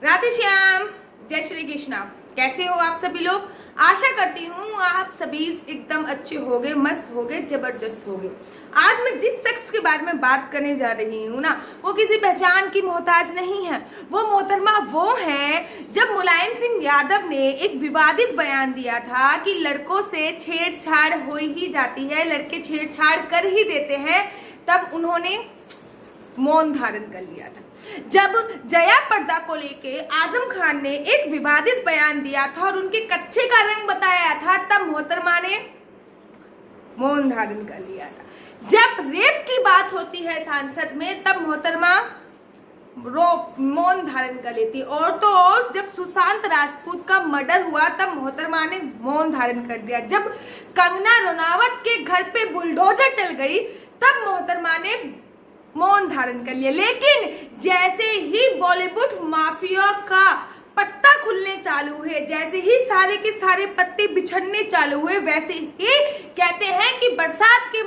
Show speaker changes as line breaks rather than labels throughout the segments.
राधे श्याम, जय श्री कृष्णा। कैसे हो आप सभी लोग? आशा करती हूँ आप सभी एकदम अच्छे होगे, मस्त होगे, जबरदस्त होगे। आज मैं जिस शख्स के बारे में बात करने जा रही हूँ ना, वो किसी पहचान की मोहताज नहीं है। वो मोहतरमा वो है जब मुलायम सिंह यादव ने एक विवादित बयान दिया था कि लड़कों से छेड़छाड़ हो ही जाती है, लड़के छेड़छाड़ कर ही देते हैं, तब उन्होंने मौन धारण कर लिया था। जब जया पर्दा को लेके आजम खान ने एक विवादित बयान दिया था और उनके कच्चे का रंग बताया था, तब मोहतरमा ने मौन धारण कर लिया था। जब रेप की बात होती है सांसद में, तब मोहतरमा मौन धारण कर लेती। और तो और जब सुशांत राजपूत का मर्डर हुआ, तब मोहतरमा ने मौन धारण कर दिया। जब कंगना रनावत के घर पे बुलडोजर चल गई, तब मोहतरमा ने मौन धारण कर लिया। लेकिन जैसे ही बॉलीवुड माफिया का पत्ता खुलने चालू है, जैसे ही सारे के सारे पत्ते बिछड़ने चालू हुए, वैसे ही कहते हैं कि बरसात के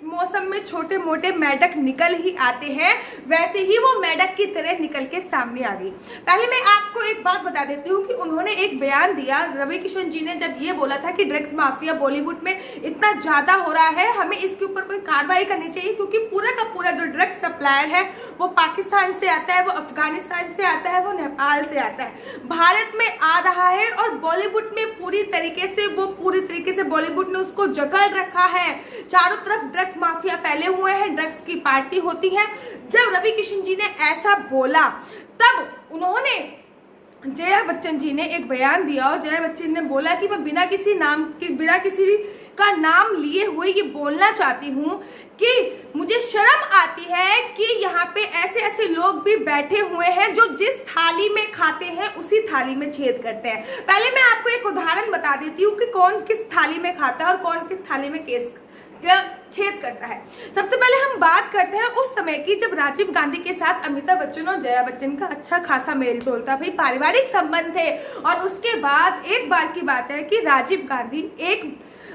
मौसम में छोटे मोटे मेढक निकल ही आते हैं, वैसे ही वो मेढक की तरह निकल के सामने आ गई। पहले मैं आपको एक बात बता देती हूँ कि उन्होंने एक बयान दिया, रवि किशन जी ने, जब ये बोला था कि ड्रग्स माफिया बॉलीवुड में इतना ज्यादा हो रहा है, हमें इसके ऊपर कोई कार्रवाई करनी चाहिए, क्योंकि पूरा का पूरा जो ड्रग्स सप्लायर है वो पाकिस्तान से आता है, वो अफगानिस्तान से आता है, वो नेपाल से आता है, भारत में आ रहा है और बॉलीवुड में पूरी तरीके से बॉलीवुड ने उसको जकड़ रखा है। चारों तरफ ड्रग्स माफिया फैले हुए हैं, ड्रग्स की पार्टी होती है। जब रवि किशन जी ने ऐसा बोला, तब उन्होंने जया बच्चन जी ने एक बयान दिया और जया बच्चन ने बोला कि मैं बिना किसी का नाम लिए हुए ये बोलना चाहती हूँ कि मुझे शर्म आती है कि यहाँ पे ऐसे ऐसे लोग भी बैठे हुए हैं जो जिस थाली में खाते हैं उसी थाली में छेद करते हैं। पहले मैं आपको एक उदाहरण बता देती हूँ कि कौन किस थाली में खाता है और कौन किस थाली में छेद करता है। सबसे पहले हम बात करते हैं उस समय की जब राजीव गांधी के साथ अमिताभ बच्चन और जया बच्चन का अच्छा खासा मेल जोल था, भाई पारिवारिक संबंध थे। और उसके बाद एक बार की बात है कि राजीव गांधी एक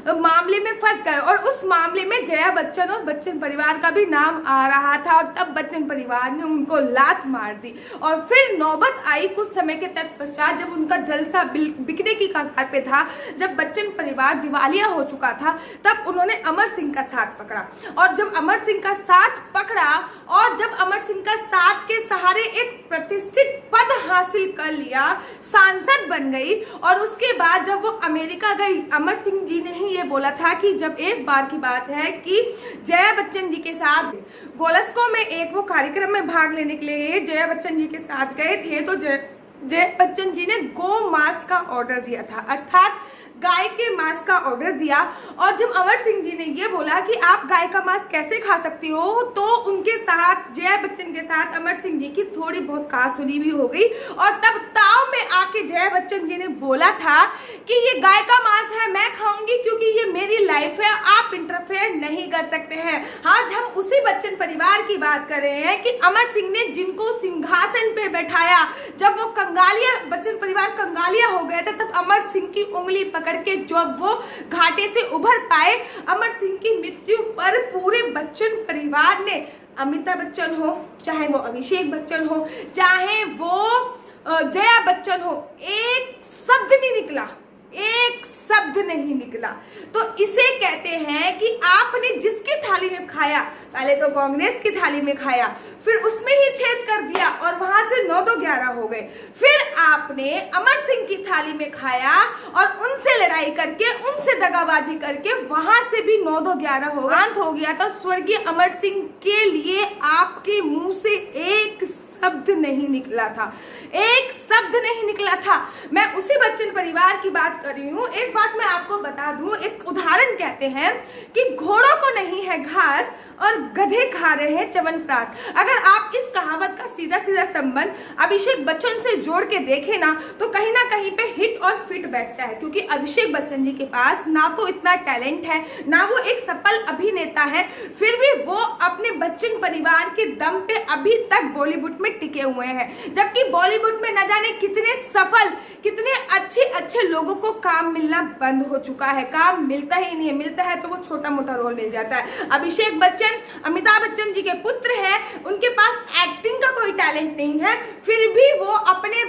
मामले में फंस गए और उस मामले में जया बच्चन और बच्चन परिवार का भी नाम आ रहा था, और तब बच्चन परिवार ने उनको लात मार दी। और फिर नौबत आई कुछ समय के तत्पश्चात, जब उनका जलसा बिकने की कगार पे था, जब बच्चन परिवार दिवालिया हो चुका था, तब उन्होंने अमर सिंह का साथ पकड़ा। और जब अमर सिंह का साथ पकड़ा और जब अमर सिंह का साथ के सहारे एक प्रतिष्ठित पद हासिल कर लिया, सांसद बन गई। और उसके बाद जब वो अमेरिका गई, अमर सिंह जी ने ये बोला था कि जब एक बार की बात है कि जया बच्चन जी के साथ गोलस्को में एक वो कार्यक्रम में भाग लेने के लिए जया बच्चन जी के साथ गए थे, तो जया बच्चन जी ने गो मांस का ऑर्डर दिया था, अर्थात गाय के मांस का ऑर्डर दिया। और जब अमर सिंह जी ने ये बोला कि आप गाय का मांस कैसे खा सकती हो, तो उनके साथ जया बच्चन के साथ अमर सिंह जी की थोड़ी बहुत कहासुनी भी हो गई। और तब ताव में आके जया बच्चन जी ने बोला था कि ये गाय का मांस है, मैं खाऊंगी क्योंकि ये मेरी लाइफ है, आप इंटरफेयर नहीं कर सकते हैं। आज हम उसी बच्चन परिवार की बात कर रहे हैं कि अमर सिंह ने जिनको सिंहासन पे बैठाया, जब वो कंगालिया, बच्चन परिवार कंगालिया हो गया था, तब अमर सिंह की उंगली पकड़ के जब वो घाटे से उभर पाए, अमर सिंह की मृत्यु पर पूरे बच्चन परिवार ने, अमिताभ बच्चन हो, चाहे वो अभिषेक बच्चन हो, चाहे वो जया बच्चन हो, एक शब्द नहीं निकला, एक शब्द नहीं निकला। तो इसे कहते हैं कि आपने जिसकी थाली में खाया, पहले तो कांग्रेस की थाली में खाया, फिर उसमें ही छेद कर दिया और वहां से 9-2-11 हो गए। फिर आपने अमर सिंह की थाली में खाया और उनसे लड़ाई करके, उनसे दगाबाजी करके वहां से भी 9-2-11 हो गया था। स्वर्गीय अमर सिंह के लिए आपके मुंह से एक शब्द नहीं निकला था, एक शब्द नहीं निकला था। मैं उसी बच्चन परिवार की बात कर रही हूँ। एक बात मैं आपको बता दूं, एक उदाहरण कहते हैं कि घोड़ों को नहीं है घास और गधे खा रहे हैं च्यवनप्राश। अगर आप इस कहावत का सीधा सीधा संबंध अभिषेक बच्चन से जोड़ के देखें ना, तो कहीं ना कहीं पे हिट और फिट बैठता है, क्योंकि अभिषेक बच्चन जी के पास ना तो इतना टैलेंट है, ना वो एक सफल अभिनेता है, फिर भी वो अपने बच्चन परिवार के दम पे अभी तक बॉलीवुड में टिके हुए हैं। जबकि बॉलीवुड में न जाने कितने सफल, कितने अच्छे लोगों को काम मिलना बंद हो चुका है, काम मिलता ही नहीं है, मिलता है तो वो छोटा मोटा रोल मिल जाता है। अभिषेक बच्चन अमिताभ बच्चन जी के पुत्र हैं, उनके पास एक्टिंग का कोई टैलेंट नहीं है, फिर भी वो अपने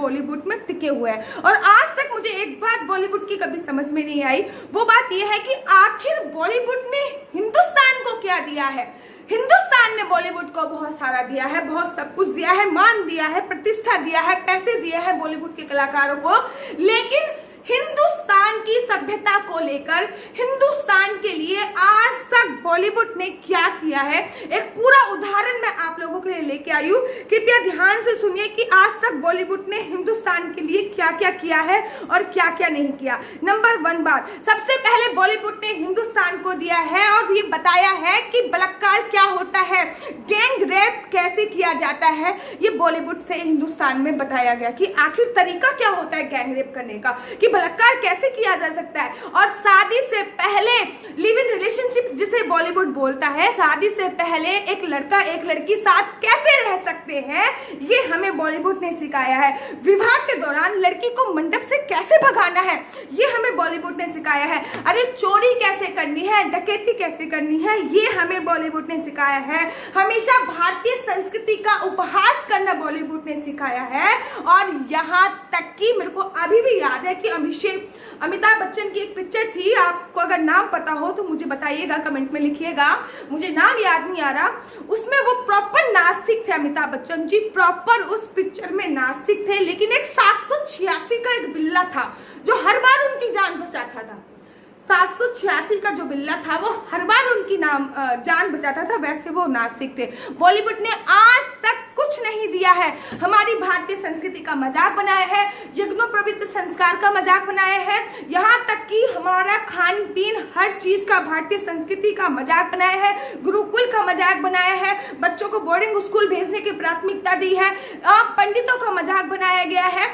बॉलीवुड में टिके हुए हैं। और आज तक मुझे एक बात बॉलीवुड की कभी समझ में नहीं आई, वो बात यह है कि आखिर बॉलीवुड ने हिंदुस्तान को क्या दिया है। हिंदुस्तान ने बॉलीवुड को बहुत सारा दिया है, बहुत सब कुछ दिया है, मान दिया है, प्रतिष्ठा दिया है, पैसे दिए हैं बॉलीवुड के कलाकारों को, लेकिन हिंदुस्तान की सभ्यता को लेकर, हिंदुस्तान के लिए आज तक बॉलीवुड ने क्या किया है, एक पूरा उदाहरण मैं आप लोगों के लिए लेके आई हूँ। कृपया ध्यान से सुनिए कि आज तक बॉलीवुड ने हिंदुस्तान के लिए क्या क्या किया है और क्या क्या नहीं किया। नंबर 1 बात, सबसे पहले बॉलीवुड ने हिंदुस्तान को दिया है और ये बताया है कि बलात्कार क्या होता है, गैंग रेप कैसे किया जाता है। ये बॉलीवुड से हिंदुस्तान में बताया गया कि आखिर तरीका क्या होता है गैंग रेप करने का, कि बलात्कार कैसे किया जा सकता है। और शादी से पहले लिव इन रिलेशनशिप जिसे बॉलीवुड बोलता है, शादी से पहले एक लड़का एक लड़की साथ कैसे रह सकते हैं, ये हमें बॉलीवुड ने सिखाया है। विवाह के दौरान लड़की को मंडप से कैसे भगाना है, ये हमें बॉलीवुड ने सिखाया है। अरे चोरी कैसे करनी है, डकैती कैसे करनी है, ये हमें बॉलीवुड ने सिखाया है। हमेशा भारतीय संस्कृति का उपहास करना बॉलीवुड ने सिखाया है। और यहाँ तक कि मेरे को अभी भी याद है कि अमिताभ बच्चन की एक पिक्चर थी, आपको अगर नाम पता हो तो मुझे बताइएगा, कमेंट में लिखिएगा, मुझे नाम याद नहीं आ रहा। उसमें वो प्रॉपर नास्तिक थे, अमिताभ बच्चन जी प्रॉपर उस पिक्चर में नास्तिक थे, लेकिन एक 786 का एक बिल्ला था जो हर बार उनकी जान बचाता था। 786 का जो बिल्ला था वो हर बार उनकी जान बचाता था, वैसे वो नास्तिक थे। बॉलीवुड ने आज तक कुछ नहीं दिया है, हमारी भारतीय संस्कृति का मजाक बनाया है, यज्ञोपवीत संस्कार का मजाक बनाया है, यहाँ तक कि हमारा खान पीन हर चीज का भारतीय संस्कृति का मजाक बनाया है, गुरुकुल का मजाक बनाया है, बच्चों को बोर्डिंग स्कूल भेजने की प्राथमिकता दी है, पंडितों का मजाक बनाया गया है।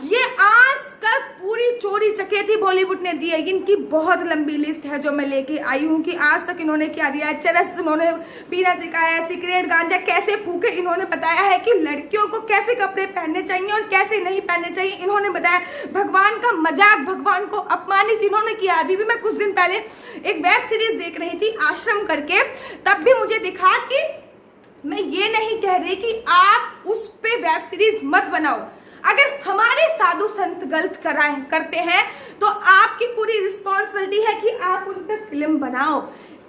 ये आज तक पूरी चोरी चकेती बॉलीवुड ने दी है। इनकी बहुत लंबी लिस्ट है जो मैं लेके आई हूँ कि आज तक इन्होंने क्या दिया है। चरस इन्होंने पीना सिखाया है, सिगरेट गांजा कैसे फूके इन्होंने बताया है, कि लड़कियों को कैसे कपड़े पहनने चाहिए और कैसे नहीं पहनने चाहिए इन्होंने बताया। भगवान का मजाक, भगवान को अपमानित इन्होंने किया। अभी भी मैं कुछ दिन पहले एक वेब सीरीज देख रही थी आश्रम करके, तब भी मुझे दिखा कि मैं ये नहीं कह रही कि आप उस पे वेब सीरीज मत बनाओ, अगर हमारे साधु संत गलत करते हैं तो आपकी पूरी रिस्पॉन्सिबिलिटी है कि आप उन पर फिल्म बनाओ।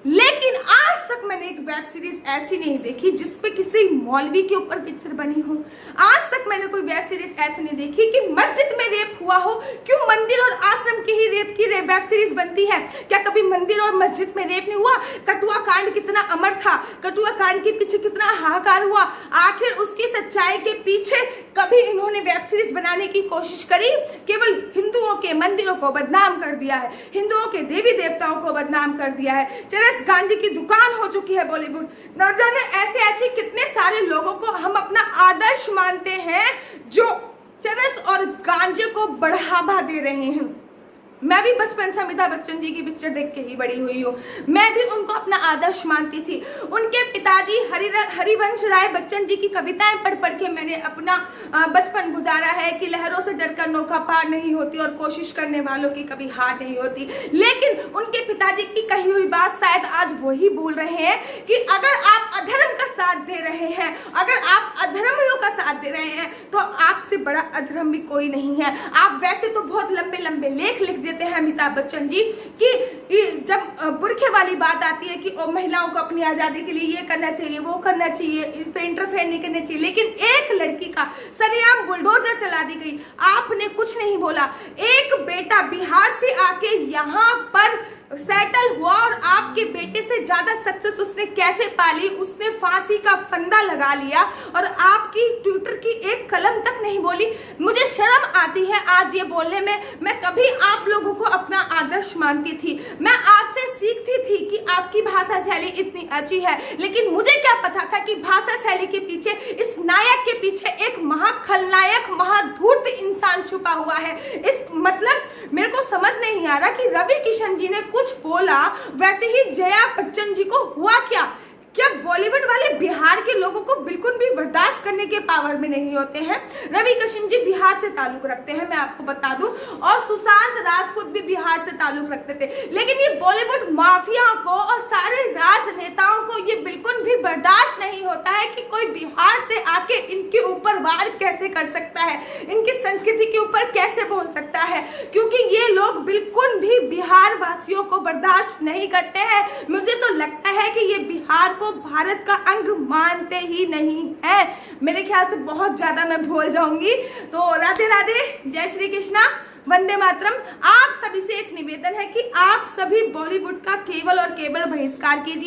लेकिन आज तक मैंने एक वेब सीरीज ऐसी नहीं देखी जिसपे किसी मौलवी के ऊपर पिक्चर बनी हो। आज तक मैंने कोई वेब सीरीज ऐसी नहीं देखी कि मस्जिद में रेप हुआ हो। क्यों मंदिर और आश्रम के ही रेप की वेब सीरीज बनती है? क्या कभी मंदिर और मस्जिद में रेप नहीं हुआ? कठुआ कांड कितना अमर था, कठुआ कांड के पीछे कितना हाहाकार हुआ, आखिर उसकी सच्चाई के पीछे कभी इन्होंने वेब सीरीज बनाने की कोशिश करी? केवल हिंदुओं के मंदिरों को बदनाम कर दिया है, हिंदुओं के देवी देवताओं को बदनाम कर दिया है। चरस गांजे की दुकान हो चुकी है बॉलीवुड। न जाने ऐसे कितने सारे लोगों को हम अपना आदर्श मानते हैं जो चरस और गांजे को बढ़ावा दे रहे हैं। मैं भी बचपन से अमिताभ बच्चन जी की पिक्चर देख के ही बड़ी हुई हूँ, मैं भी उनको अपना आदर्श मानती थी। उनके पिताजी हरिवंश राय बच्चन जी की कविताएं पढ़ पढ़ के मैंने अपना बचपन गुजारा है कि लहरों से डरकर नौका पार नहीं होती और कोशिश करने वालों की कभी हार नहीं होती। लेकिन उनके पिताजी की कही हुई बात शायद आज वही बोल रहे हैं कि अगर आप अधर्म का साथ दे रहे हैं, अगर आप अधर्मियों का साथ दे रहे हैं तो आपसे बड़ा अधर्म भी कोई नहीं है। आप वैसे तो बहुत लंबे लंबे लेख लिख देते हैं अमिताभ बच्चन जी कि जब बुरखे वाली बात आती है कि महिलाओं को अपनी आजादी के लिए ये करना चाहिए, वो करना चाहिए, इस पे इंटरफेयर नहीं करना चाहिए, लेकिन एक लड़की का सरेआम बुलडोजर चला दी गई, आपने कुछ नहीं बोला। एक बेटा बिहार से आके यहाँ पर सेटल हुआ और आपके बेटे से ज्यादा सक्सेस उसने कैसे पाली? उसने फांसी का फंदा लगा लिया और आपकी ट्विटर की एक कलम तक नहीं बोली। मुझे शर्म आती है आज ये बोलने में। मैं कभी आप लोगों को अपना आदर्श मानती थी, मैं आपसे सीखती थी कि आपकी भाषा शैली इतनी अच्छी है, लेकिन मुझे क्या पता था कि भाषा शैली के पीछे, इस नायक के पीछे एक महाखलनायक, महाधूर्त इंसान छुपा हुआ है। इस मतलब मेरे को समझ नहीं आ रहा कि रवि किशन जी ने कुछ बोला, वैसे ही जया बच्चन जी को हुआ क्या? क्या बॉलीवुड वाले बिहार के लोगों को बिल्कुल भी बर्दाश्त बर्दाश्त करने के पावर में नहीं होते हैं। रवि किशन जी बिहार से ताल्लुक रखते हैं, मैं आपको बता दूं, और सुशांत राजपूत भी बिहार से ताल्लुक रखते थे। लेकिन ये बॉलीवुड माफिया को और सारे राजनेताओं को ये बिल्कुल भी बर्दाश्त नहीं होता है कि कोई बिहार से आके इनके ऊपर वार कैसे कर सकता है, इनकी संस्कृति के ऊपर कैसे बोल सकता है, क्योंकि ये लोग बिल्कुल भी बिहार वासियों को बर्दाश्त नहीं करते हैं। मुझे तो लगता है कि ये बिहार को भारत का अंग मानते ही नहीं है। मेरे ख्याल से बहुत ज्यादा मैं भूल जाऊंगी। तो राधे राधे, जय श्री कृष्णा, वंदे मातरम। आप सभी से एक निवेदन है कि आप सभी बॉलीवुड का केवल और केवल बहिष्कार कीजिए।